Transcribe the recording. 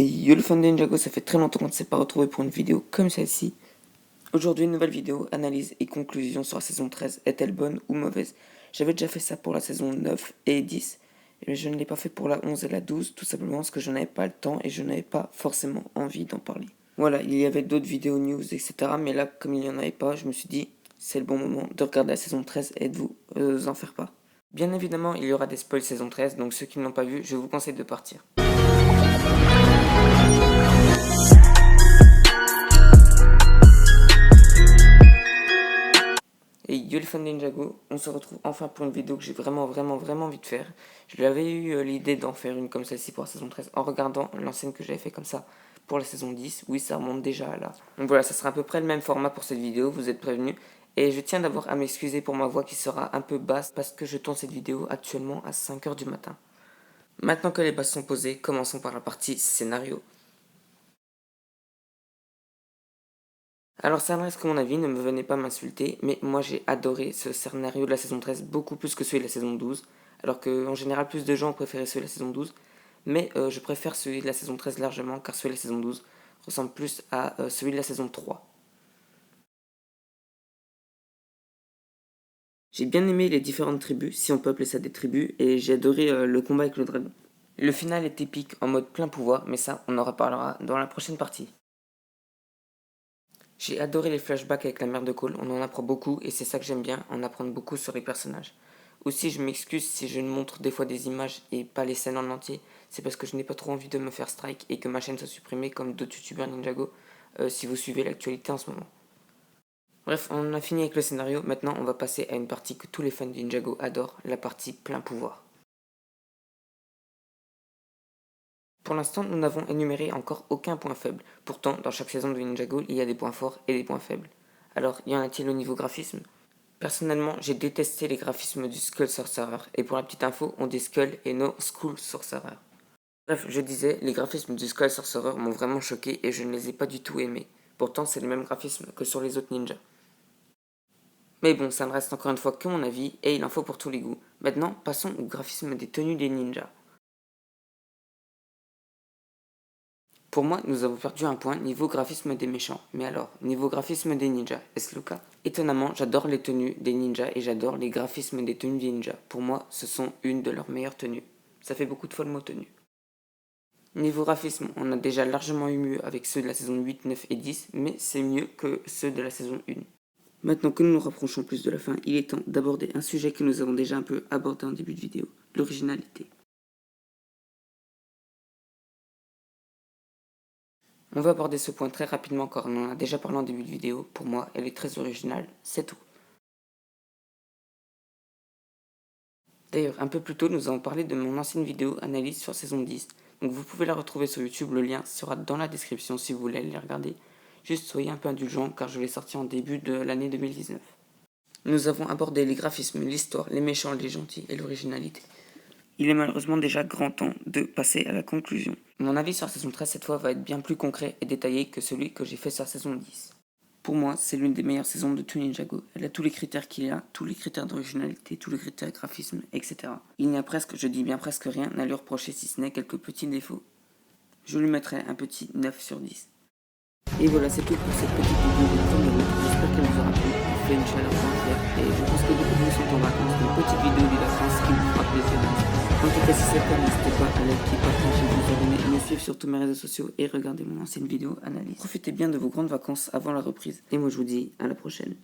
Yo le fan de Ninjago, ça fait très longtemps qu'on ne s'est pas retrouvé pour une vidéo comme celle-ci. Aujourd'hui, une nouvelle vidéo, analyse et conclusion sur la saison 13, est-elle bonne ou mauvaise? J'avais déjà fait ça pour la saison 9 et 10, mais je ne l'ai pas fait pour la 11 et la 12, tout simplement parce que je n'avais pas le temps et je n'avais pas forcément envie d'en parler. Voilà, il y avait d'autres vidéos news, etc., mais là, comme il n'y en avait pas, je me suis dit, c'est le bon moment de regarder la saison 13 et de vous en faire part. Bien évidemment, il y aura des spoils saison 13, donc ceux qui ne l'ont pas vu, je vous conseille de partir. Et yo les fans de Ninjago, on se retrouve enfin pour une vidéo que j'ai vraiment envie de faire. Je l'avais eu l'idée d'en faire une comme celle-ci pour la saison 13 en regardant l'ancienne que j'avais fait comme ça pour la saison 10. Oui, ça remonte déjà là. Donc voilà, ça sera à peu près le même format pour cette vidéo, vous êtes prévenus. Et je tiens d'abord à m'excuser pour ma voix qui sera un peu basse parce que je tourne cette vidéo actuellement à 5h du matin. Maintenant que les bases sont posées, commençons par la partie scénario. Alors ça reste que mon avis, ne me venez pas m'insulter, mais moi j'ai adoré ce scénario de la saison 13 beaucoup plus que celui de la saison 12, alors qu'en général plus de gens ont préféré celui de la saison 12, mais je préfère celui de la saison 13 largement, car celui de la saison 12 ressemble plus à celui de la saison 3. J'ai bien aimé les différentes tribus, si on peut appeler ça des tribus, et j'ai adoré le combat avec le dragon. Le final est épique en mode plein pouvoir, mais ça on en reparlera dans la prochaine partie. J'ai adoré les flashbacks avec la mère de Cole, on en apprend beaucoup et c'est ça que j'aime bien, en apprendre beaucoup sur les personnages. Aussi, je m'excuse si je ne montre des fois des images et pas les scènes en entier, c'est parce que je n'ai pas trop envie de me faire strike et que ma chaîne soit supprimée comme d'autres youtubeurs Ninjago, si vous suivez l'actualité en ce moment. Bref, on a fini avec le scénario, maintenant on va passer à une partie que tous les fans de Ninjago adorent, la partie plein pouvoir. Pour l'instant, nous n'avons énuméré encore aucun point faible. Pourtant, dans chaque saison de Ninjago, il y a des points forts et des points faibles. Alors, y en a-t-il au niveau graphisme? Personnellement, j'ai détesté les graphismes du Skull Sorcerer, et pour la petite info, on dit Skull et non Skull Sorcerer. Bref, je disais, les graphismes du Skull Sorcerer m'ont vraiment choqué et je ne les ai pas du tout aimés. Pourtant, c'est le même graphisme que sur les autres ninjas. Mais bon, ça ne reste encore une fois que mon avis, et il en faut pour tous les goûts. Maintenant, passons au graphisme des tenues des ninjas. Pour moi, nous avons perdu un point niveau graphisme des méchants. Mais alors, niveau graphisme des ninjas, est-ce le cas? Étonnamment, j'adore les tenues des ninjas et j'adore les graphismes des tenues des ninjas. Pour moi, ce sont une de leurs meilleures tenues. Ça fait beaucoup de fois le mot tenue. Niveau graphisme, on a déjà largement eu mieux avec ceux de la saison 8, 9 et 10, mais c'est mieux que ceux de la saison 1. Maintenant que nous nous rapprochons plus de la fin, il est temps d'aborder un sujet que nous avons déjà un peu abordé en début de vidéo, l'originalité. On va aborder ce point très rapidement car on en a déjà parlé en début de vidéo. Pour moi, elle est très originale, c'est tout. D'ailleurs, un peu plus tôt, nous avons parlé de mon ancienne vidéo analyse sur saison 10. Donc vous pouvez la retrouver sur YouTube, le lien sera dans la description si vous voulez aller la regarder. Juste soyez un peu indulgents car je l'ai sorti en début de l'année 2019. Nous avons abordé les graphismes, l'histoire, les méchants, les gentils et l'originalité. Il est malheureusement déjà grand temps de passer à la conclusion. Mon avis sur la saison 13 cette fois va être bien plus concret et détaillé que celui que j'ai fait sur la saison 10. Pour moi, c'est l'une des meilleures saisons de tout Ninjago. Elle a tous les critères qu'il y a, tous les critères d'originalité, tous les critères de graphisme, etc. Il n'y a presque, je dis bien presque rien à lui reprocher si ce n'est quelques petits défauts. Je lui mettrai un petit 9 sur 10. Et voilà, c'est tout pour cette petite vidéo de premier route. J'espère qu'elle vous aura plu. Il fait une chaleur d'enfer et je pense que beaucoup de vous sont en vacances. Une petite vidéo des vacances qui vous fera plaisir. En tout cas, si c'est le cas, n'hésitez pas à liker, partager, vous abonner, me suivre sur tous mes réseaux sociaux et regarder mon ancienne vidéo analyse. Profitez bien de vos grandes vacances avant la reprise. Et moi, je vous dis à la prochaine.